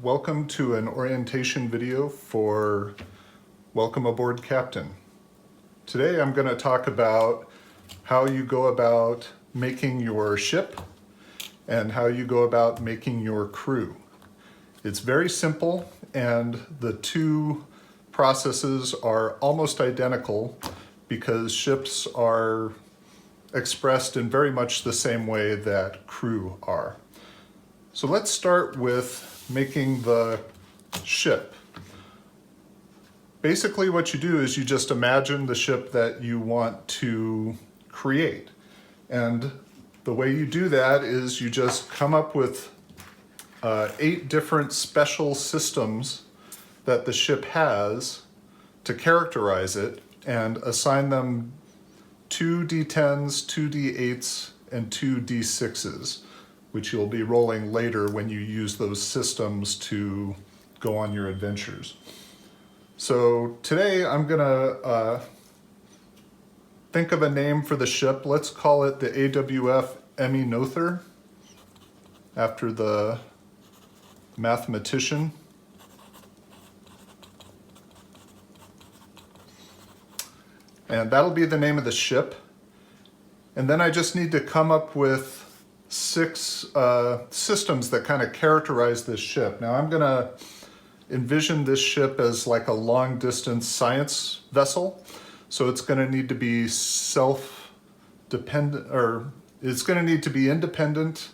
welcome to an orientation video for Welcome Aboard Captain. Today I'm going to talk about how you go about making your ship and how you go about making your crew. It's very simple and the two processes are almost identical because ships are expressed in very much the same way that crew are. So let's start with making the ship. Basically what you do is you just imagine the ship that you want to create. And the way you do that is you just come up with 8 different special systems that the ship has to characterize it and assign them 2 D10s, 2 D8s, and 2 D6s, which you'll be rolling later when you use those systems to go on your adventures. So today I'm gonna think of a name for the ship. Let's call it the AWF Emmy Noether, after the mathematician. And that'll be the name of the ship. And then I just need to come up with 6 systems that kind of characterize this ship. Now I'm gonna envision this ship as like a long distance science vessel. So it's gonna need to be self-dependent, or it's gonna need to be independent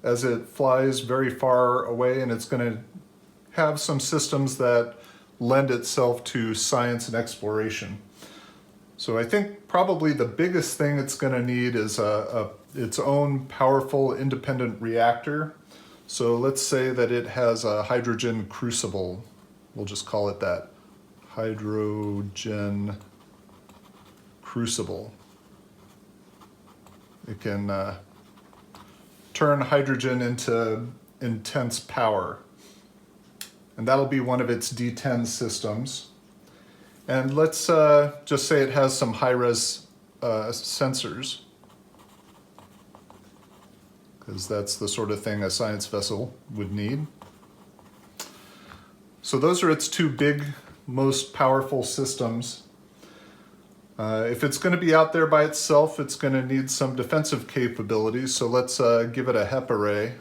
as it flies very far away, and it's gonna have some systems that lend itself to science and exploration. So I think probably the biggest thing it's going to need is its own powerful independent reactor. So let's say that it has a hydrogen crucible. We'll just call it that. Hydrogen crucible. It can turn hydrogen into intense power. And that'll be one of its D10 systems. And let's just say it has some high-res sensors, because that's the sort of thing a science vessel would need. So those are its 2 big, most powerful systems. If it's going to be out there by itself, it's going to need some defensive capabilities. So let's give it a HEP array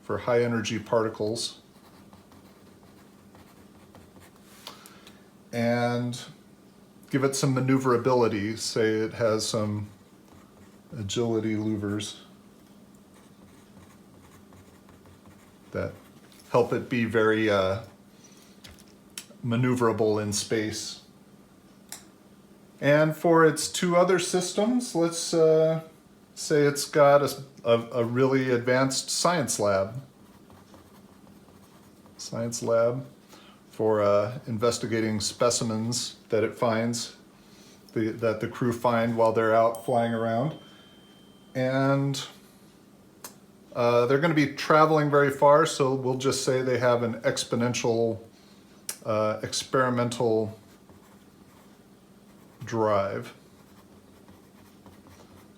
for high-energy particles. And give it some maneuverability. Say it has some agility louvers that help it be very maneuverable in space. And for its 2 other systems, let's say it's got a really advanced science lab. Science lab for investigating specimens that it finds, that the crew find while they're out flying around. And they're going to be traveling very far, so we'll just say they have an exponential experimental drive.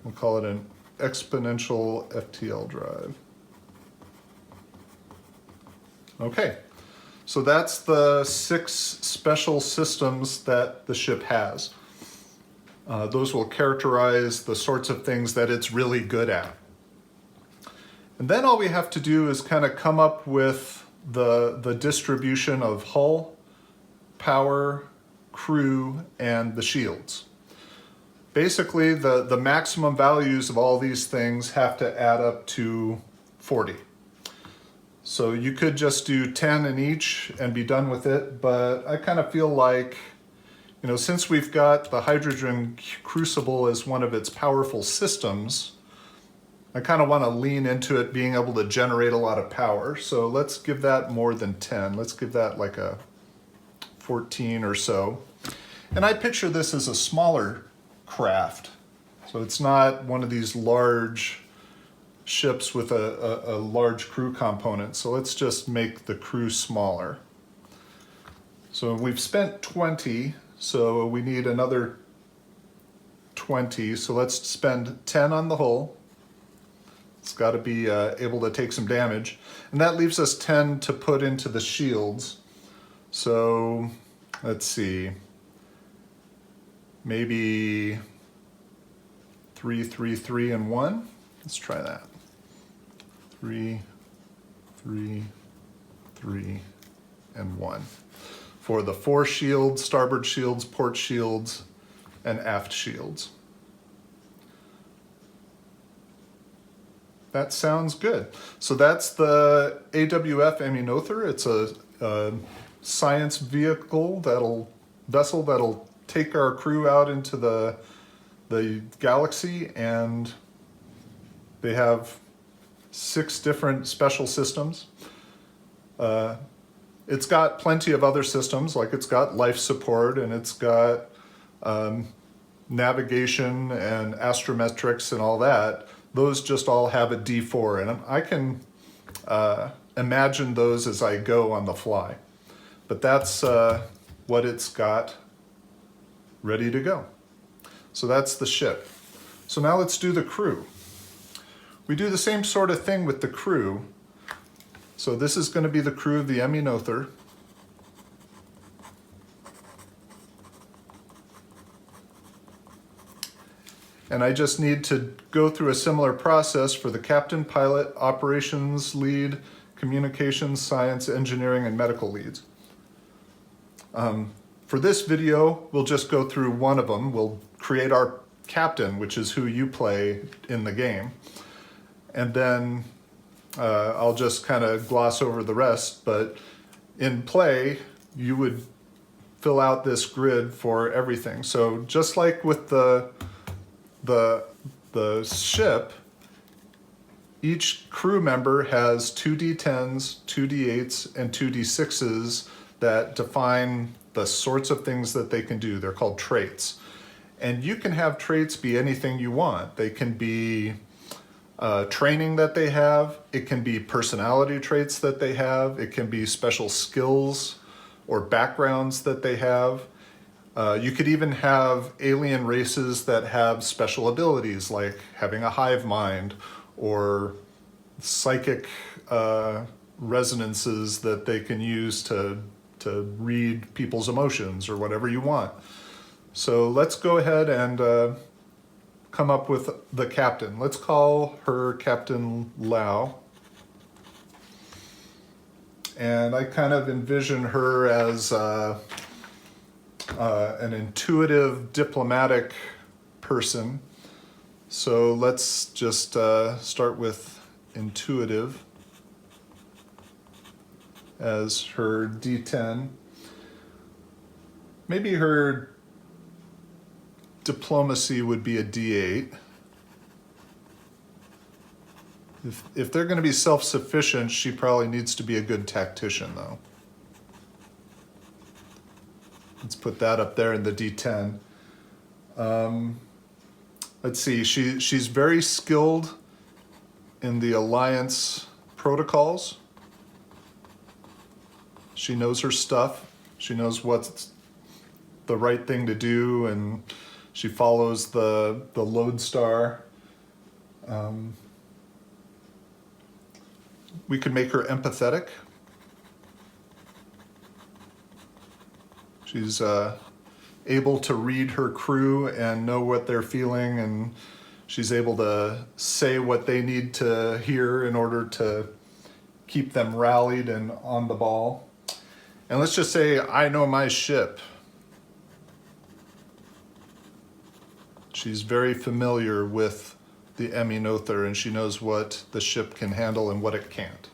We'll call it an exponential FTL drive. Okay. So that's the 6 special systems that the ship has. Those will characterize the sorts of things that it's really good at. And then all we have to do is kind of come up with the distribution of hull, power, crew, and the shields. Basically, the maximum values of all these things have to add up to 40. So you could just do 10 in each and be done with it, but I kind of feel like, since we've got the hydrogen crucible as one of its powerful systems, I kind of want to lean into it being able to generate a lot of power. So let's give that more than 10. Let's give that like a 14 or so. And I picture this as a smaller craft. So it's not one of these large ships with a large crew component. So let's just make the crew smaller. So we've spent 20, so we need another 20. So let's spend 10 on the hull. Let's got to be able to take some damage. And that leaves us 10 to put into the shields. So let's see, maybe 3, 3, 3, and 1. Let's try that. 3, 3, 3, and 1. For the fore shields, starboard shields, port shields, and aft shields. That sounds good. So that's the AWF Aminothur. It's a science vessel that'll take our crew out into the galaxy, and they have 6 different special systems. It's got plenty of other systems, like it's got life support, and it's got navigation and astrometrics and all that. Those just all have a D4, and I can imagine those as I go on the fly. But that's what it's got ready to go. So that's the ship. So now let's do the crew. We do the same sort of thing with the crew. So this is going to be the crew of the Aminothur. And I just need to go through a similar process for the captain, pilot, operations lead, communications, science, engineering, and medical leads. For this video, we'll just go through one of them. We'll create our captain, which is who you play in the game. And then I'll just kind of gloss over the rest, but in play, you would fill out this grid for everything. So just like with the ship, each crew member has 2d10s, 2d8s, and 2d6s that define the sorts of things that they can do. They're called traits. And you can have traits be anything you want. They can be training that they have. It can be personality traits that they have. It can be special skills or backgrounds that they have. You could even have alien races that have special abilities, like having a hive mind or psychic resonances that they can use to read people's emotions or whatever you want. So let's go ahead and come up with the captain. Let's call her Captain Lau. And I kind of envision her as an intuitive, diplomatic person. So let's just start with intuitive as her D10. Maybe her diplomacy would be a D8. If they're going to be self-sufficient, she probably needs to be a good tactician, though. Let's put that up there in the D10. Let's see, she's very skilled in the Alliance protocols. She knows her stuff. She knows what's the right thing to do, and she follows the lodestar. We could make her empathetic. She's able to read her crew and know what they're feeling, and she's able to say what they need to hear in order to keep them rallied and on the ball. And let's just say, I know my ship. She's very familiar with the Aminothur, and she knows what the ship can handle and what it can't.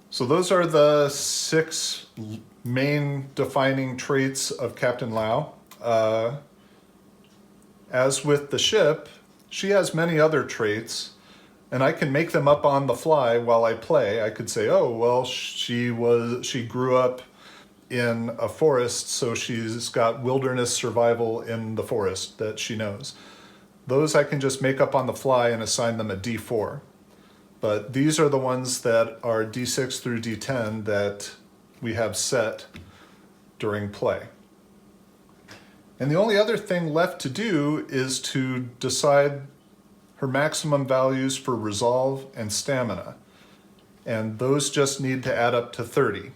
So those are the 6 main defining traits of Captain Lau. As with the ship, she has many other traits, and I can make them up on the fly while I play. I could say, oh, well, she grew up in a forest, so she's got wilderness survival in the forest that she knows. Those I can just make up on the fly and assign them a D4. But these are the ones that are D6 through D10 that we have set during play. And the only other thing left to do is to decide her maximum values for resolve and stamina. And those just need to add up to 30.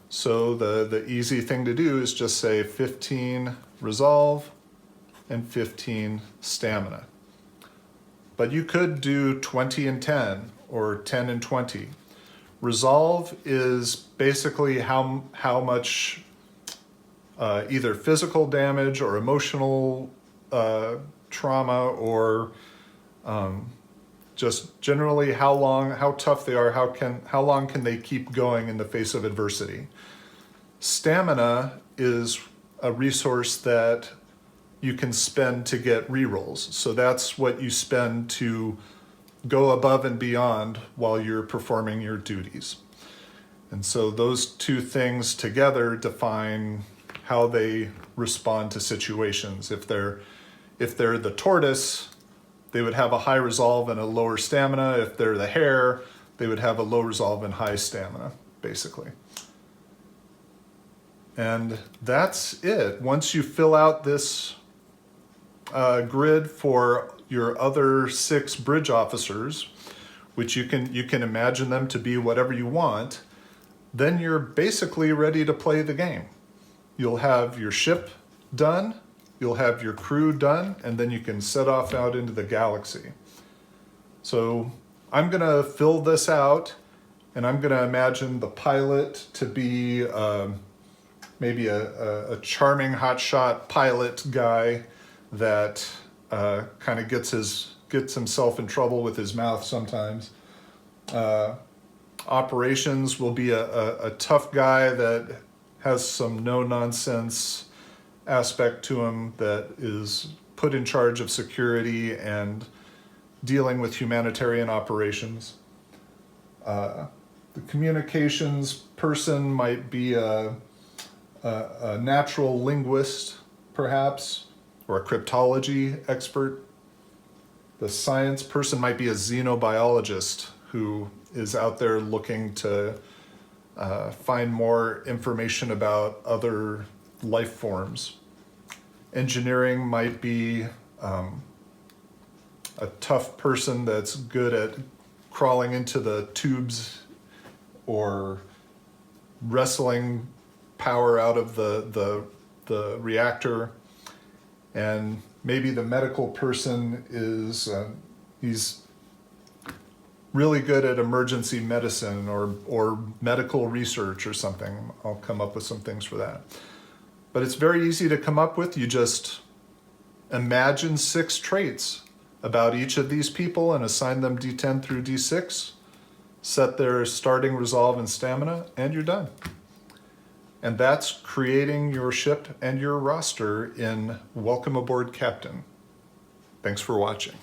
So the easy thing to do is just say 15 resolve and 15 stamina. But you could do 20 and 10 or 10 and 20. Resolve is basically how much either physical damage or emotional trauma or just generally how tough they are, how long can they keep going in the face of adversity. Stamina is a resource that you can spend to get rerolls. So that's what you spend to go above and beyond while you're performing your duties. And so those two things together define how they respond to situations. If they're the tortoise, they would have a high resolve and a lower stamina. If they're the hare, they would have a low resolve and high stamina, basically. And that's it. Once you fill out this grid for your other 6 bridge officers, which you can imagine them to be whatever you want, then you're basically ready to play the game. You'll have your ship done, you'll have your crew done, and then you can set off out into the galaxy. So I'm gonna fill this out, and I'm gonna imagine the pilot to be maybe a charming hotshot pilot guy that kind of gets himself in trouble with his mouth sometimes. Operations will be a tough guy that has some no-nonsense aspect to him, that is put in charge of security and dealing with humanitarian operations. The communications person might be a natural linguist, perhaps, or a cryptology expert. The science person might be a xenobiologist who is out there looking to find more information about other life forms. Engineering might be a tough person that's good at crawling into the tubes or wrestling power out of the reactor. And maybe the medical person is he's really good at emergency medicine or medical research or something. I'll come up with some things for that. But it's very easy to come up with. You just imagine 6 traits about each of these people and assign them D10 through D6, set their starting resolve and stamina, and you're done. And that's creating your ship and your roster in Welcome Aboard, Captain. Thanks for watching.